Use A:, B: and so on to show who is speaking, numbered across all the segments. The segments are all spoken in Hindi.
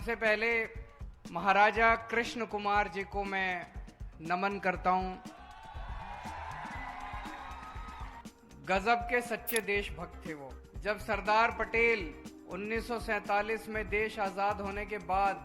A: सबसे पहले महाराजा कृष्ण कुमार जी को मैं नमन करता हूं। गजब के सच्चे देशभक्त थे वो। जब सरदार पटेल 1947 में देश आजाद होने के बाद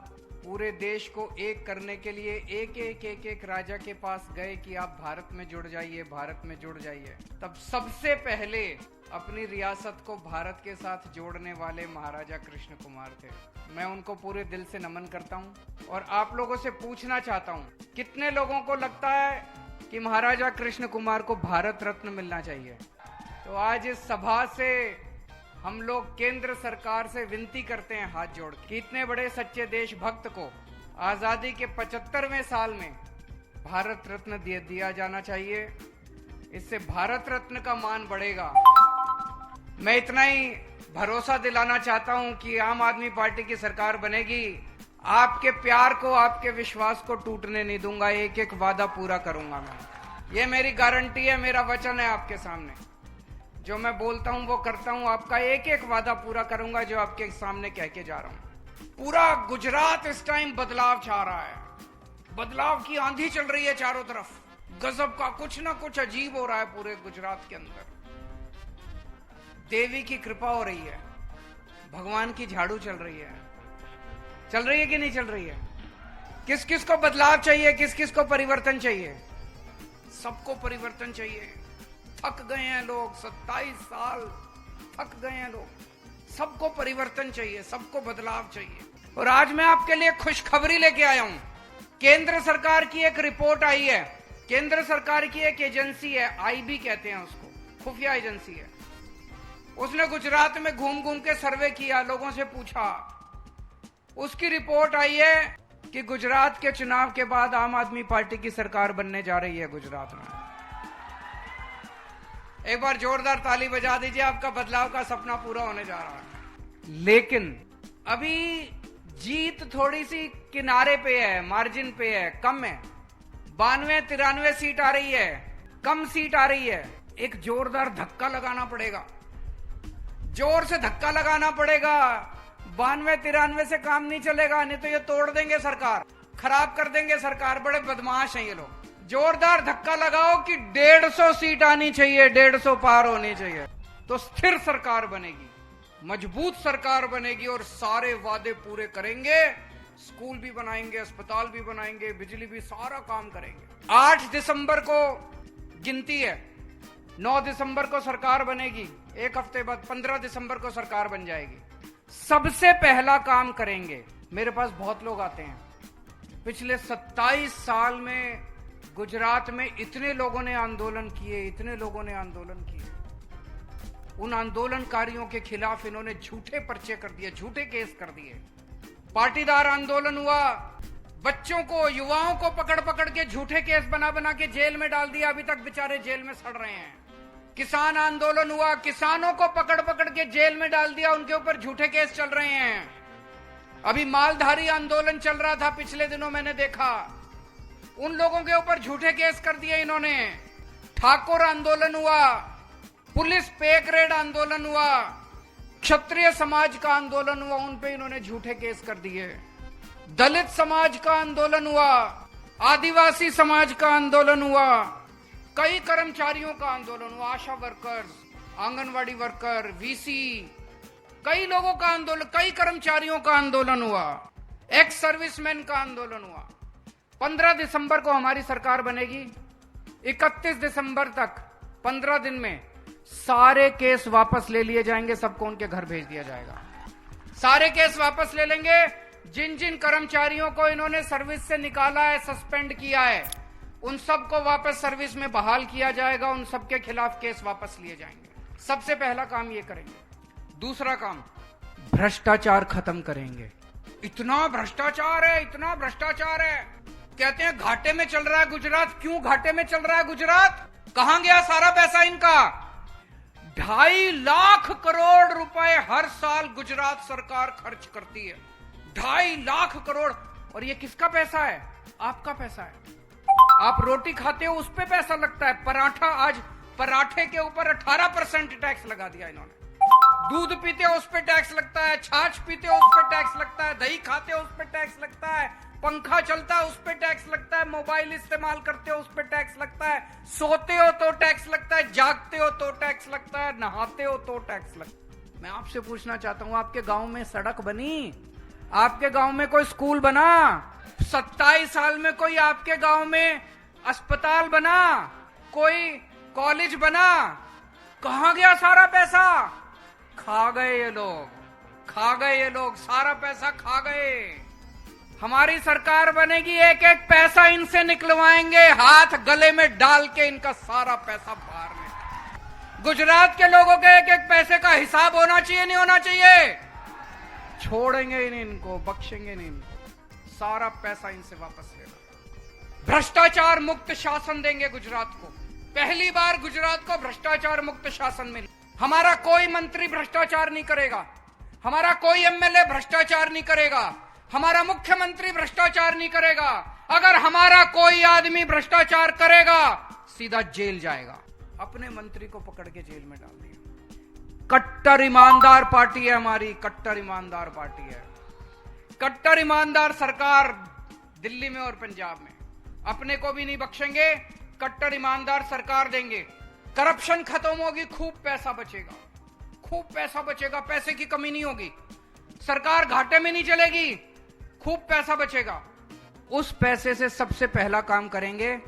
A: पूरे देश को एक करने के लिए एक राजा के पास गए कि आप भारत में जुड़ जाइए, भारत में जुड़ जाइए, तब सबसे पहले अपनी रियासत को भारत के साथ जोड़ने वाले महाराजा कृष्ण कुमार थे। मैं उनको पूरे दिल से नमन करता हूं और आप लोगों से पूछना चाहता हूं, कितने लोगों को लगता है कि महाराजा कृष्ण कुमार को भारत रत्न मिलना चाहिए? तो आज इस सभा से हम लोग केंद्र सरकार से विनती करते हैं हाथ जोड़ के, इतने बड़े सच्चे देशभक्त को आजादी के 75वें साल में भारत रत्न दिया जाना चाहिए। इससे भारत रत्न का मान बढ़ेगा। मैं इतना ही भरोसा दिलाना चाहता हूं कि आम आदमी पार्टी की सरकार बनेगी। आपके प्यार को, आपके विश्वास को टूटने नहीं दूंगा। एक एक वादा पूरा करूंगा मैं। ये मेरी गारंटी है, मेरा वचन है आपके सामने। जो मैं बोलता हूं वो करता हूं। आपका एक एक वादा पूरा करूंगा जो आपके सामने कह के जा रहा हूं। पूरा गुजरात इस टाइम बदलाव चाह रहा है। बदलाव की आंधी चल रही है चारों तरफ। गजब का कुछ ना कुछ अजीब हो रहा है पूरे गुजरात के अंदर। देवी की कृपा हो रही है, भगवान की झाड़ू चल रही है कि नहीं चल रही है? किस किस को बदलाव चाहिए, किस किस को परिवर्तन चाहिए? सबको परिवर्तन चाहिए। थक गए हैं लोग, 27 साल थक गए हैं लोग। सबको परिवर्तन चाहिए, सबको बदलाव चाहिए। और आज मैं आपके लिए खुशखबरी लेके आया हूं। केंद्र सरकार की एक रिपोर्ट आई है। केंद्र सरकार की एक एजेंसी है, आईबी कहते हैं उसको, खुफिया एजेंसी है। उसने गुजरात में घूम घूम के सर्वे किया, लोगों से पूछा। उसकी रिपोर्ट आई है कि गुजरात के चुनाव के बाद आम आदमी पार्टी की सरकार बनने जा रही है गुजरात में। एक बार जोरदार ताली बजा दीजिए, आपका बदलाव का सपना पूरा होने जा रहा है। लेकिन अभी जीत थोड़ी सी किनारे पे है, मार्जिन पे है, कम है। 92-93 सीट आ रही है, कम सीट आ रही है। एक जोरदार धक्का लगाना पड़ेगा, जोर से धक्का लगाना पड़ेगा। 92-93 से काम नहीं चलेगा, नहीं तो ये तोड़ देंगे सरकार, खराब कर देंगे सरकार। बड़े बदमाश हैं ये लोग। जोरदार धक्का लगाओ कि 150 सीट आनी चाहिए, 150 पार होनी चाहिए, तो स्थिर सरकार बनेगी, मजबूत सरकार बनेगी और सारे वादे पूरे करेंगे। स्कूल भी बनाएंगे, अस्पताल भी बनाएंगे, बिजली भी, सारा काम करेंगे। 8 दिसंबर को गिनती है, 9 दिसंबर को सरकार बनेगी, एक हफ्ते बाद 15 दिसंबर को सरकार बन जाएगी। सबसे पहला काम करेंगे। मेरे पास बहुत लोग आते हैं। पिछले 27 साल में गुजरात में इतने लोगों ने आंदोलन किए, इतने लोगों ने आंदोलन किए। उन आंदोलनकारियों के खिलाफ इन्होंने झूठे पर्चे कर दिए, झूठे केस कर दिए। पाटीदार आंदोलन हुआ, बच्चों को, युवाओं को पकड़ पकड़ के झूठे केस बना बना के जेल में डाल दिया। अभी तक बेचारे जेल में सड़ रहे हैं। किसान आंदोलन हुआ, किसानों को पकड़ पकड़ के जेल में डाल दिया, उनके ऊपर झूठे केस चल रहे हैं। अभी मालधारी आंदोलन चल रहा था पिछले दिनों, मैंने देखा, उन लोगों के ऊपर झूठे केस कर दिए इन्होंने। ठाकुर आंदोलन हुआ, पुलिस पे ग्रेड आंदोलन हुआ, क्षत्रिय समाज का आंदोलन हुआ, उन पे इन्होंने झूठे केस कर दिए। दलित समाज का आंदोलन हुआ, आदिवासी समाज का आंदोलन हुआ, कई कर्मचारियों का आंदोलन हुआ, आशा वर्कर्स, आंगनवाड़ी वर्कर, वीसी, कई लोगों का आंदोलन, कई कर्मचारियों का आंदोलन हुआ, एक्स सर्विसमैन का आंदोलन हुआ। 15 दिसंबर को हमारी सरकार बनेगी। 31 दिसंबर तक 15 दिन में सारे केस वापस ले लिए जाएंगे, सबको उनके घर भेज दिया जाएगा। सारे केस वापस ले लेंगे। जिन जिन कर्मचारियों को इन्होंने सर्विस से निकाला है, सस्पेंड किया है, उन सबको वापस सर्विस में बहाल किया जाएगा। उन सबके खिलाफ केस वापस लिए जाएंगे। सबसे पहला काम ये करेंगे। दूसरा काम, भ्रष्टाचार खत्म करेंगे। इतना भ्रष्टाचार है, इतना भ्रष्टाचार है। कहते हैं घाटे में चल रहा है गुजरात। क्यों घाटे में चल रहा है गुजरात? कहां गया सारा पैसा इनका? 2.5 लाख करोड़ रुपए हर साल गुजरात सरकार खर्च करती है। 2.5 लाख करोड़। और ये किसका पैसा है? आपका पैसा है। आप रोटी खाते हो, उस पे पैसा लगता है। पराठा, आज पराठे के ऊपर 18% टैक्स लगा दिया इन्होंने। दूध पीते हो उस पे टैक्स लगता है, छाछ पीते हो उस पे टैक्स लगता है, दही खाते हो उस पे टैक्स लगता है, पंखा चलता है उस पे टैक्स लगता है, मोबाइल इस्तेमाल करते हो उस पे टैक्स लगता है, सोते हो तो टैक्स लगता है, जागते हो तो टैक्स लगता है, नहाते हो तो टैक्स लगता है। मैं आपसे पूछना चाहता हूं, आपके गांव में सड़क बनी? आपके गांव में कोई स्कूल बना? 27 साल में कोई आपके गांव में अस्पताल बना? कोई कॉलेज बना? कहां गया सारा पैसा? खा गए ये लोग, खा गए ये लोग, सारा पैसा खा गए। हमारी सरकार बनेगी, एक एक पैसा इनसे निकलवाएंगे, हाथ गले में डाल के इनका सारा पैसा बाहर में। गुजरात के लोगों के एक एक पैसे का हिसाब होना चाहिए, नहीं होना चाहिए? छोड़ेंगे ही नहीं इनको, बख्शेंगे नहीं इनको, सारा पैसा इनसे वापस लेना। भ्रष्टाचार मुक्त शासन देंगे गुजरात को, पहली बार गुजरात को भ्रष्टाचार मुक्त शासन मिले। हमारा कोई मंत्री भ्रष्टाचार नहीं करेगा, हमारा कोई एमएलए भ्रष्टाचार नहीं करेगा, हमारा मुख्यमंत्री भ्रष्टाचार नहीं करेगा। अगर हमारा कोई आदमी भ्रष्टाचार करेगा सीधा जेल जाएगा। अपने मंत्री को पकड़ के जेल में डाल दिया। कट्टर ईमानदार पार्टी है हमारी, कट्टर ईमानदार पार्टी है, कट्टर ईमानदार सरकार दिल्ली में और पंजाब में। अपने को भी नहीं बख्शेंगे, कट्टर ईमानदार सरकार देंगे। करप्शन खत्म होगी, खूब पैसा बचेगा, खूब पैसा बचेगा, पैसे की कमी नहीं होगी, सरकार घाटे में नहीं चलेगी, खूब पैसा बचेगा। उस पैसे से सबसे पहला काम करेंगे,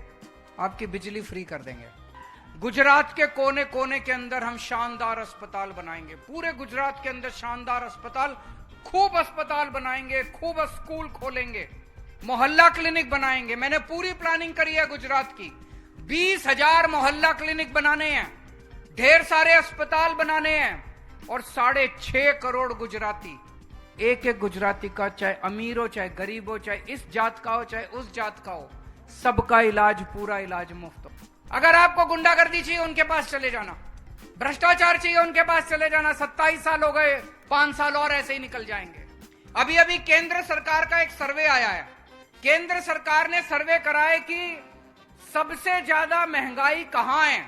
A: आपकी बिजली फ्री कर देंगे। गुजरात के कोने कोने के अंदर हम शानदार अस्पताल बनाएंगे, पूरे गुजरात के अंदर शानदार अस्पताल, खूब अस्पताल बनाएंगे, खूब स्कूल खोलेंगे, मोहल्ला क्लिनिक बनाएंगे। मैंने पूरी प्लानिंग करी है गुजरात की, 20,000 मोहल्ला क्लिनिक बनाने हैं, ढेर सारे अस्पताल बनाने हैं, और 6.5 करोड़ गुजराती, एक एक गुजराती का, चाहे अमीर हो चाहे गरीब हो, चाहे इस जात का हो चाहे उस जात का हो, सबका इलाज, पूरा इलाज मुफ्त हो। अगर आपको गुंडागर्दी चाहिए उनके पास चले जाना, भ्रष्टाचार चाहिए उनके पास चले जाना। 27 साल हो गए, 5 साल और ऐसे ही निकल जाएंगे। अभी अभी केंद्र सरकार का एक सर्वे आया है, केंद्र सरकार ने सर्वे कराया कि सबसे ज्यादा महंगाई कहां है।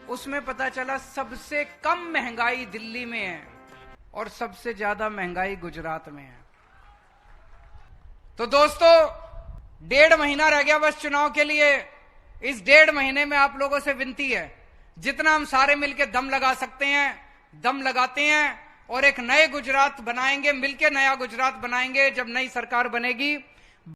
A: उसमें पता चला सबसे कम महंगाई दिल्ली में है और सबसे ज्यादा महंगाई गुजरात में है। तो दोस्तों, 1.5 महीना रह गया बस चुनाव के लिए। इस 1.5 महीने में आप लोगों से विनती है, जितना हम सारे मिलकर दम लगा सकते हैं दम लगाते हैं, और एक नए गुजरात बनाएंगे, मिलकर नया गुजरात बनाएंगे। जब नई सरकार बनेगी